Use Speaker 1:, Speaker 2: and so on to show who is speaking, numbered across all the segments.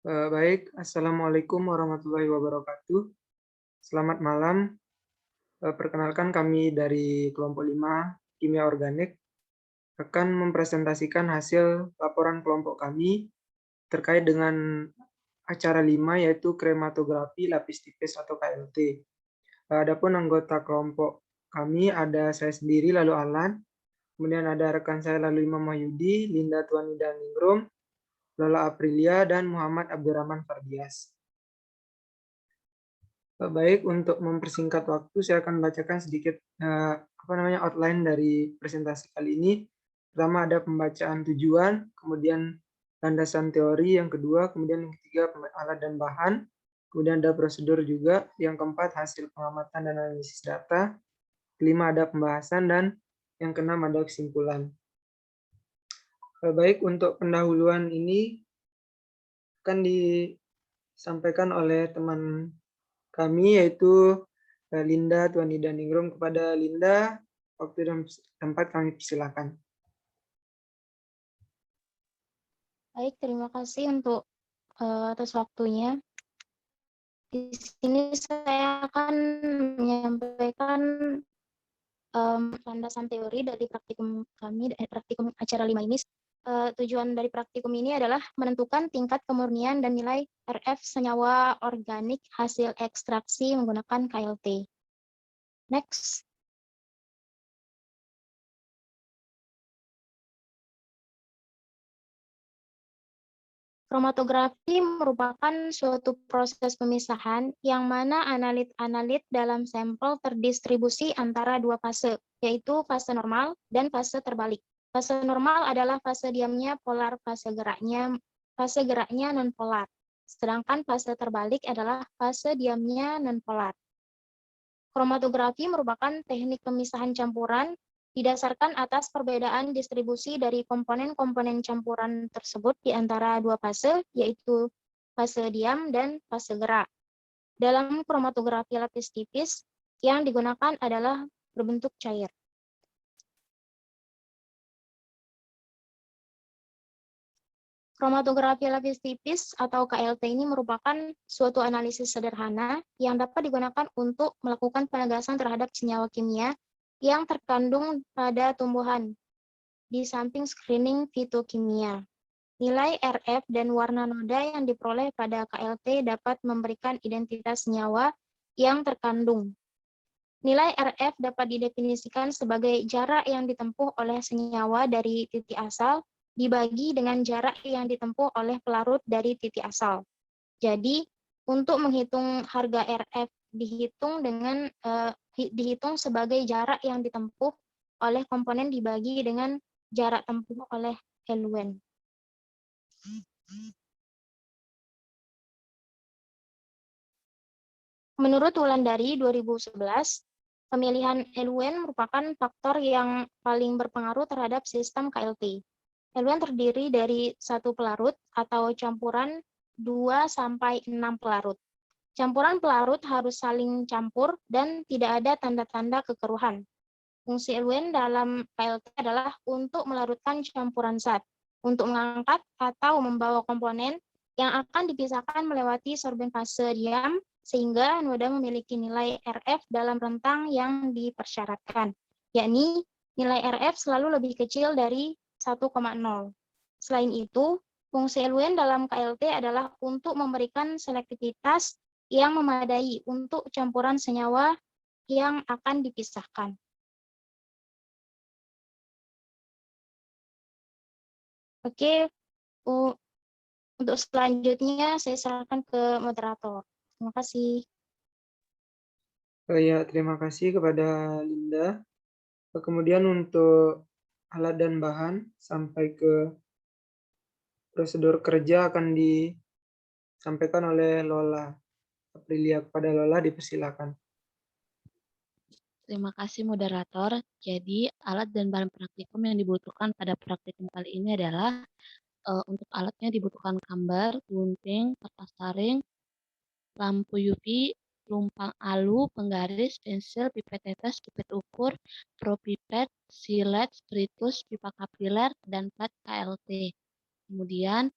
Speaker 1: Baik, Assalamualaikum warahmatullahi wabarakatuh. Selamat malam. Perkenalkan kami dari kelompok 5 Kimia Organik akan mempresentasikan hasil laporan kelompok kami terkait dengan acara 5 yaitu krematografi lapis tipis atau KLT. Adapun anggota kelompok kami ada saya sendiri lalu Alan, kemudian ada rekan saya lalu Imam Wahyudi, Linda Tuani Daningrum, Lola Aprilia, dan Muhammad Abdurrahman Fardias. Baik, untuk mempersingkat waktu, saya akan bacakan sedikit outline dari presentasi kali ini. Pertama ada pembacaan tujuan, kemudian landasan teori, yang kedua, kemudian yang ketiga alat dan bahan, kemudian ada prosedur juga, yang keempat hasil pengamatan dan analisis data, kelima ada pembahasan, dan yang keenam ada kesimpulan. Baik, untuk pendahuluan ini akan disampaikan oleh teman kami yaitu Linda Tuani Daningrum. Kepada Linda, waktu dan tempat kami persilakan.
Speaker 2: Baik, terima kasih untuk atas waktunya. Di sini saya akan menyampaikan landasan teori dari praktikum kami, praktikum acara 5 ini. Tujuan dari praktikum ini adalah menentukan tingkat kemurnian dan nilai RF senyawa organik hasil ekstraksi menggunakan KLT. Next. Kromatografi merupakan suatu proses pemisahan yang mana analit-analit dalam sampel terdistribusi antara dua fase, yaitu fase normal dan fase terbalik. Fase normal adalah fase diamnya polar, fase geraknya non-polar. Sedangkan fase terbalik adalah fase diamnya non-polar. Kromatografi merupakan teknik pemisahan campuran didasarkan atas perbedaan distribusi dari komponen-komponen campuran tersebut di antara dua fase, yaitu fase diam dan fase gerak. Dalam kromatografi lapis tipis, yang digunakan adalah berbentuk cair. Kromatografi lapis tipis atau KLT ini merupakan suatu analisis sederhana yang dapat digunakan untuk melakukan penegasan terhadap senyawa kimia yang terkandung pada tumbuhan, di samping screening fitokimia. Nilai RF dan warna noda yang diperoleh pada KLT dapat memberikan identitas senyawa yang terkandung. Nilai RF dapat didefinisikan sebagai jarak yang ditempuh oleh senyawa dari titik asal dibagi dengan jarak yang ditempuh oleh pelarut dari titik asal. Jadi, untuk menghitung harga RF dihitung sebagai jarak yang ditempuh oleh komponen dibagi dengan jarak tempuh oleh eluen. Menurut Wulandari 2011, pemilihan eluen merupakan faktor yang paling berpengaruh terhadap sistem KLT. Eluen terdiri dari satu pelarut atau campuran 2-6 pelarut. Campuran pelarut harus saling campur dan tidak ada tanda-tanda kekeruhan. Fungsi eluen dalam KLT adalah untuk melarutkan campuran zat, untuk mengangkat atau membawa komponen yang akan dipisahkan melewati sorben fase diam, sehingga noda memiliki nilai RF dalam rentang yang dipersyaratkan, yakni nilai RF selalu lebih kecil dari 1,0. Selain itu, fungsi eluen dalam KLT adalah untuk memberikan selektivitas yang memadai untuk campuran senyawa yang akan dipisahkan. Oke, untuk selanjutnya saya serahkan ke moderator. Terima kasih.
Speaker 1: Ya, terima kasih kepada Linda. Kemudian untuk alat dan bahan sampai ke prosedur kerja akan disampaikan oleh Lola Aprilia. Kepada Lola dipersilakan.
Speaker 3: Terima kasih moderator. Jadi alat dan bahan praktikum yang dibutuhkan pada praktikum kali ini adalah untuk alatnya dibutuhkan gambar, gunting, kertas taring, lampu UV, lumpang alu, penggaris, pensil, pipet tetes, pipet ukur, propipet, silet, spiritus, pipa kapiler, dan plat KLT. Kemudian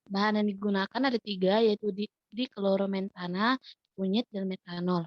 Speaker 3: Bahan yang digunakan ada 3, yaitu diklorometana, kunyit, dan metanol.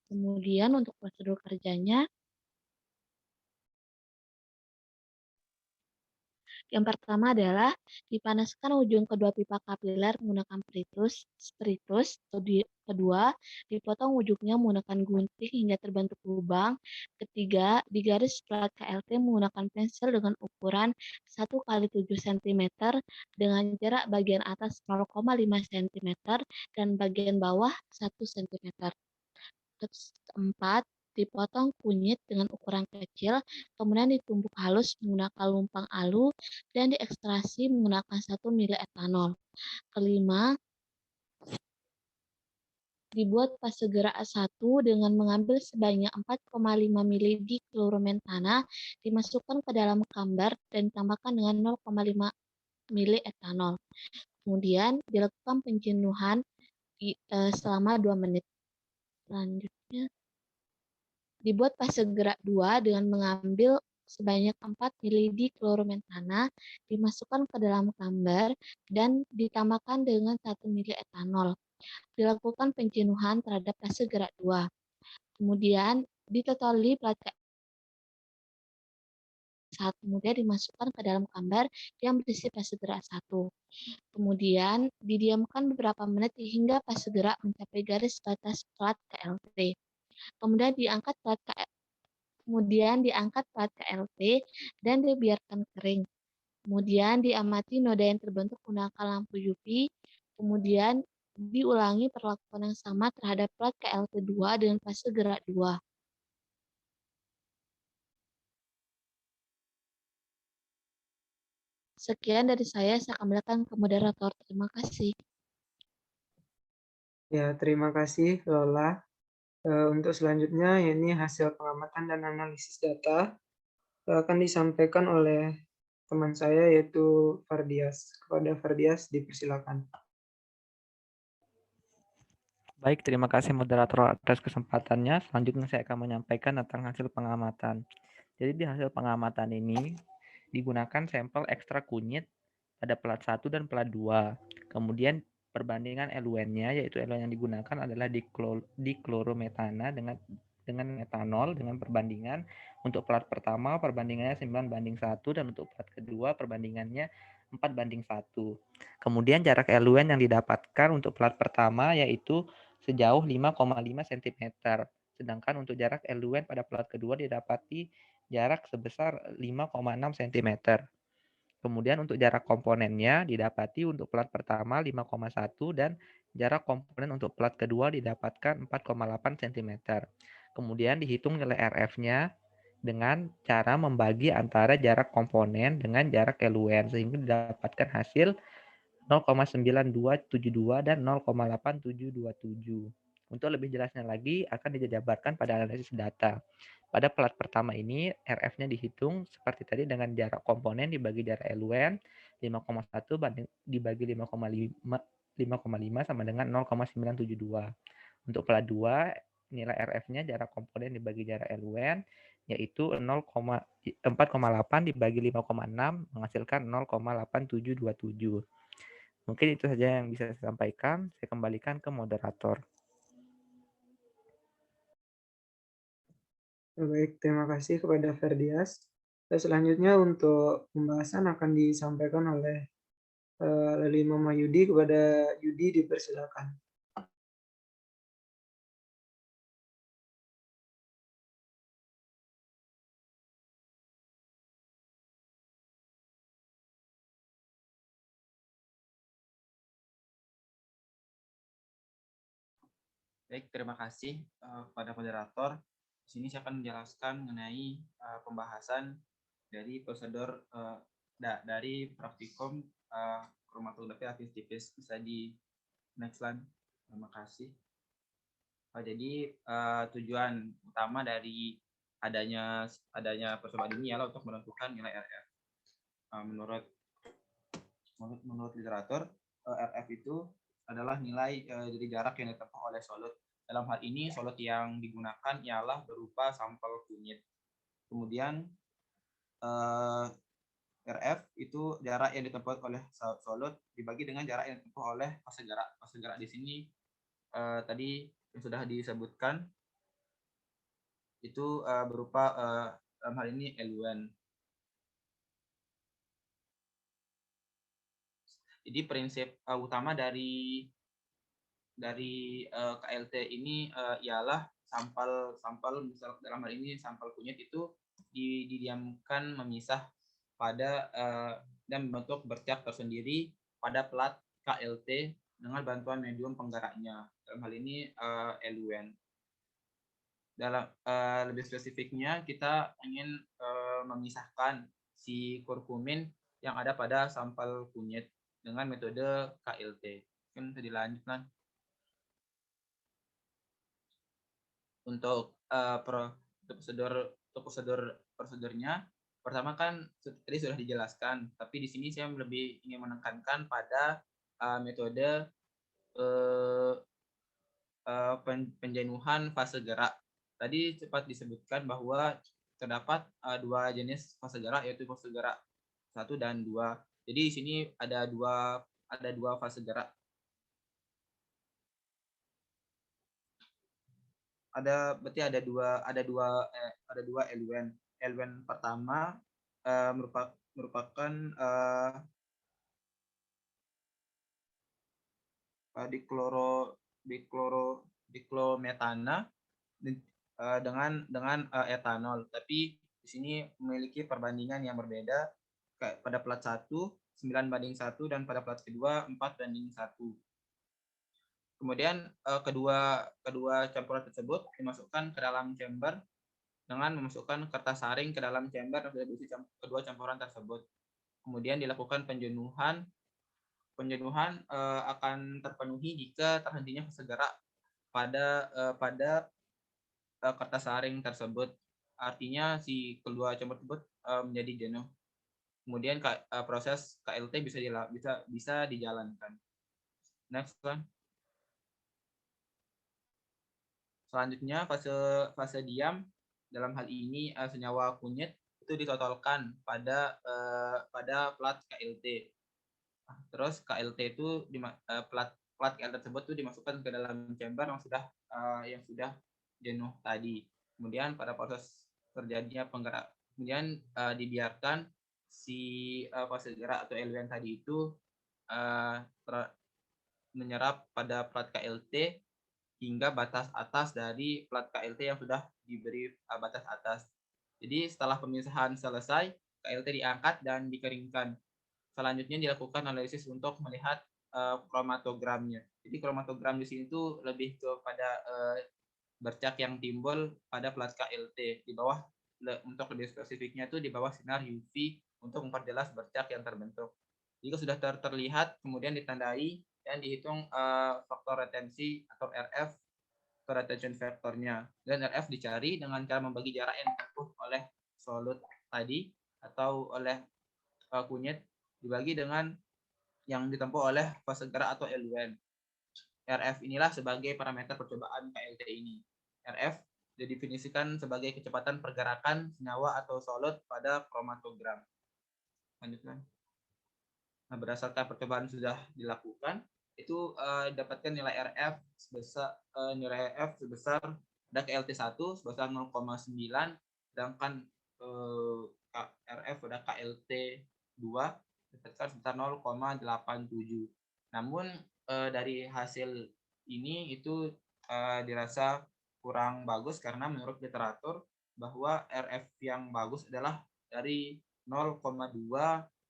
Speaker 3: Kemudian untuk prosedur kerjanya, yang pertama adalah dipanaskan ujung kedua pipa kapiler menggunakan spiritus. Kedua, dipotong ujungnya menggunakan gunting hingga terbentuk lubang. Ketiga, digaris plat KLT menggunakan pensil dengan ukuran 1 kali 7 cm dengan jarak bagian atas 0,5 cm dan bagian bawah 1 cm. Keempat, dipotong kunyit dengan ukuran kecil, kemudian ditumbuk halus menggunakan lumpang alu, dan diekstraksi menggunakan 1 mili etanol. Kelima, dibuat fase gerak 1 dengan mengambil sebanyak 4,5 mili diklorometana, dimasukkan ke dalam kamber, dan ditambahkan dengan 0,5 mili etanol. Kemudian dilakukan penjenuhan selama 2 menit. Selanjutnya, dibuat fase gerak 2 dengan mengambil sebanyak 4 mili diklorometana, dimasukkan ke dalam kamber, dan ditambahkan dengan 1 mili etanol. Dilakukan penjenuhan terhadap fase gerak 2. Kemudian ditotali plat saat kemudian dimasukkan ke dalam kamber yang berisi fase gerak 1. Kemudian didiamkan beberapa menit hingga fase gerak mencapai garis batas plat KLT. Kemudian diangkat plat KLT dan dibiarkan kering. Kemudian diamati noda yang terbentuk menggunakan lampu UV. Kemudian diulangi perlakuan yang sama terhadap plat KLT 2 dengan fase gerak 2. Sekian dari saya kembalikan ke moderator. Terima kasih.
Speaker 1: Ya, terima kasih Lola. Untuk selanjutnya, ini hasil pengamatan dan analisis data akan disampaikan oleh teman saya, yaitu Fardias. Kepada Fardias, dipersilakan.
Speaker 4: Baik, terima kasih moderator atas kesempatannya. Selanjutnya saya akan menyampaikan tentang hasil pengamatan. Jadi di hasil pengamatan ini digunakan sampel ekstra kunyit pada plat 1 dan plat 2. Kemudian perbandingan LUN-nya, yaitu LUN yang digunakan adalah diklorometana dengan metanol dengan perbandingan untuk plat pertama perbandingannya 9:1 dan untuk plat kedua perbandingannya 4:1. Kemudian jarak LUN yang didapatkan untuk plat pertama yaitu sejauh 5,5 cm. Sedangkan untuk jarak LUN pada plat kedua didapati jarak sebesar 5,6 cm. Kemudian untuk jarak komponennya didapati untuk plat pertama 5,1 dan jarak komponen untuk plat kedua didapatkan 4,8 cm. Kemudian dihitung nilai RF-nya dengan cara membagi antara jarak komponen dengan jarak LUN sehingga didapatkan hasil 0,9272 dan 0,8727. Untuk lebih jelasnya lagi akan dijabarkan pada analisis data. Pada plat pertama ini RF-nya dihitung seperti tadi dengan jarak komponen dibagi jarak LUN 5,1 dibagi 5,5 sama dengan 0,972. Untuk plat 2 nilai RF-nya jarak komponen dibagi jarak LUN yaitu 4,8 dibagi 5,6 menghasilkan 0,8727. Mungkin itu saja yang bisa saya sampaikan. Saya kembalikan ke moderator.
Speaker 1: Baik, terima kasih kepada Ferdias. Selanjutnya untuk pembahasan akan disampaikan oleh Leli Mama Yudi. Kepada Yudi dipersilakan.
Speaker 5: Baik, terima kasih kepada moderator. Di sini saya akan menjelaskan mengenai pembahasan dari prosedur dari praktikum kromatografi aktif tipis. Bisa di next slide. Terima kasih. Jadi tujuan utama dari adanya percobaan ini ialah untuk menentukan nilai RF. Menurut literatur, RF itu adalah nilai dari jarak yang ditempuh oleh solut. Dalam hal ini, solut yang digunakan ialah berupa sampel kunyit. Kemudian RF itu jarak yang ditempuh oleh solut dibagi dengan jarak yang ditempuh oleh fase gerak. Fase gerak di sini tadi yang sudah disebutkan itu berupa dalam hal ini eluen. Jadi prinsip utama dari KLT ini ialah sampel misal dalam hal ini sampel kunyit itu didiamkan memisah pada dan membentuk bercak tersendiri pada plat KLT dengan bantuan medium penggeraknya. Dalam hal ini eluen. Dalam lebih spesifiknya kita ingin memisahkan si kurkumin yang ada pada sampel kunyit dengan metode KLT. Mungkin bisa dilanjutkan. Untuk prosedurnya, pertama kan tadi sudah dijelaskan, tapi di sini saya lebih ingin menekankan pada metode penjenuhan fase gerak. Tadi cepat disebutkan bahwa terdapat dua jenis fase gerak, yaitu fase gerak 1 dan 2. Jadi di sini ada dua fase gerak. Berarti ada dua eluen. Eluen pertama merupakan diklometana dengan etanol. Tapi di sini memiliki perbandingan yang berbeda. Pada plat 1 9:1 dan pada plat kedua 4:1. Kemudian kedua campuran tersebut dimasukkan ke dalam chamber dengan memasukkan kertas saring ke dalam chamber dan sudah diisi kedua campuran tersebut. Kemudian dilakukan penjenuhan. Penjenuhan akan terpenuhi jika terhentinya fase gerak pada kertas saring tersebut. Artinya si kedua campur tersebut menjadi jenuh. Kemudian proses KLT bisa dijalankan. Next one. Selanjutnya fase diam, dalam hal ini senyawa kunyit itu ditotolkan pada plat KLT. Terus KLT itu plat KLT tersebut itu dimasukkan ke dalam chamber yang sudah jenuh tadi. Kemudian pada proses terjadinya penggerak, kemudian dibiarkan si fase gerak atau eluen tadi itu menyerap pada plat KLT hingga batas atas dari plat KLT yang sudah diberi batas atas. Jadi setelah pemisahan selesai, KLT diangkat dan dikeringkan. Selanjutnya dilakukan analisis untuk melihat kromatogramnya. Jadi kromatogram di sini tuh lebih kepada bercak yang timbul pada plat KLT. Di bawah, untuk lebih spesifiknya itu di bawah sinar UV untuk memperjelas bercak yang terbentuk. Jika sudah terlihat, kemudian ditandai dan dihitung faktor retensi atau RF, atau retention factornya. Dan RF dicari dengan cara membagi jarak yang ditempuh oleh solut tadi atau oleh kunyit dibagi dengan yang ditempuh oleh fase gerak atau eluen. RF inilah sebagai parameter percobaan KLT ini. RF didefinisikan sebagai kecepatan pergerakan senyawa atau solut pada kromatogram. Lanjutkan. Nah, berdasarkan percobaan sudah dilakukan, itu dapatkan nilai RF sebesar ada KLT 1 sebesar 0,9, sedangkan RF pada KLT 2 dapatkan sebesar 0,87. Namun dari hasil ini itu dirasa kurang bagus karena menurut literatur bahwa RF yang bagus adalah dari 0,2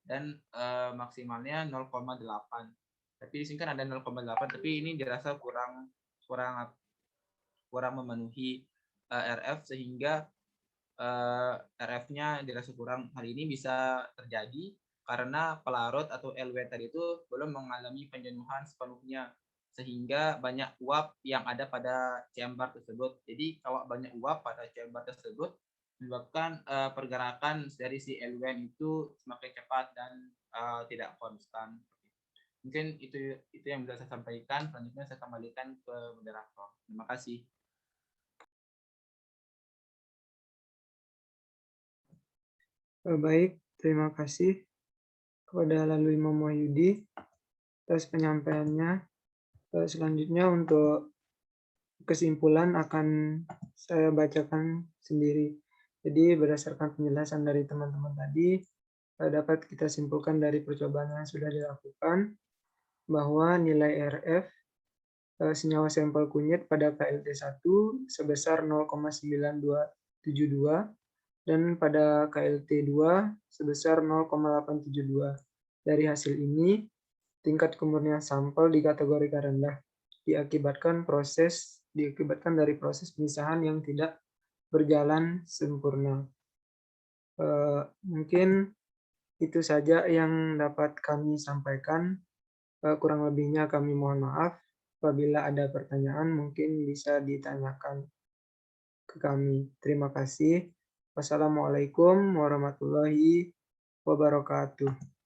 Speaker 5: dan maksimalnya 0,8. Tapi di sini kan ada 0,8, tapi ini dirasa kurang memenuhi RF sehingga RF-nya dirasa kurang. Hal ini bisa terjadi karena pelarut atau eluen tadi itu belum mengalami penjenuhan sepenuhnya sehingga banyak uap yang ada pada chamber tersebut. Jadi kalau banyak uap pada chamber tersebut menyebabkan pergerakan dari si eluen itu semakin cepat dan tidak konstan. Mungkin itu yang bisa saya sampaikan. Selanjutnya saya kembalikan ke moderator. Terima kasih.
Speaker 1: Baik, Terima kasih kepada Lalu Imam Wahyudi atas penyampaiannya. Selanjutnya untuk kesimpulan akan saya bacakan sendiri. Jadi berdasarkan penjelasan dari teman-teman tadi, dapat kita simpulkan dari percobaan yang sudah dilakukan bahwa nilai RF senyawa sampel kunyit pada KLT1 sebesar 0,9272 dan pada KLT2 sebesar 0,872. Dari hasil ini, tingkat kemurnian sampel dikategorikan rendah diakibatkan dari proses pemisahan yang tidak berjalan sempurna. Mungkin itu saja yang dapat kami sampaikan. Kurang lebihnya kami mohon maaf. Apabila ada pertanyaan mungkin bisa ditanyakan ke kami. Terima kasih. Wassalamualaikum warahmatullahi wabarakatuh.